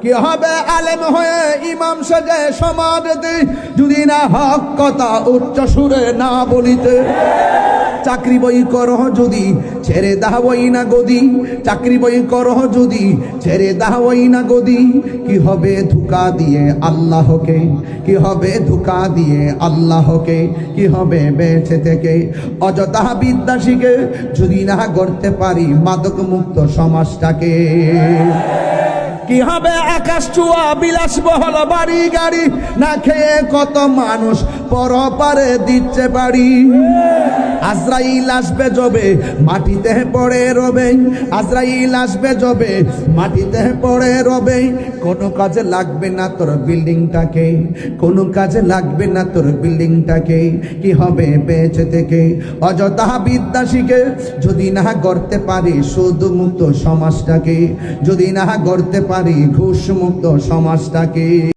কি হবে আলেম হয়ে ইমাম সাজে সমাজ দেই যদি না হক কথা উচ্চ সুরে না বলিতে। চাকরি বই করো যদি ছেড়ে দাওই না গদি, চাকরি বই করো যদি ছেড়ে দাওই না গদি। কি হবে ধোঁকা দিয়ে আল্লাহকে, কি হবে ধোঁকা দিয়ে আল্লাহকে, কি হবে বেঁচে থেকে অযথা বিদ্যা শিখে যদি না গড়তে পারি মাদক মুক্ত সমাজটাকে। কি হবে আকাশ চুয়া বিলাসবহুল বাড়ি গাড়ি না খেয়ে কত মানুষ পরপারে দিচ্ছে বাড়ি। আজরাইল আসবে যবে মাটিতে পড়ে রবে, আজরাইল আসবে যবে মাটিতে পড়ে রবে। কোনো কাজে লাগবে না তোর বিল্ডিংটাকে, কোনো কাজে লাগবে না তোর বিল্ডিংটাকে। কি হবে বেঁচে থেকে অযথা বিদ্যা শিখে যদি না গড়তে পারি সুদ মুক্ত সমাজটাকে, যদি না গড়তে পারি ঘুষ মুক্ত সমাজটাকে।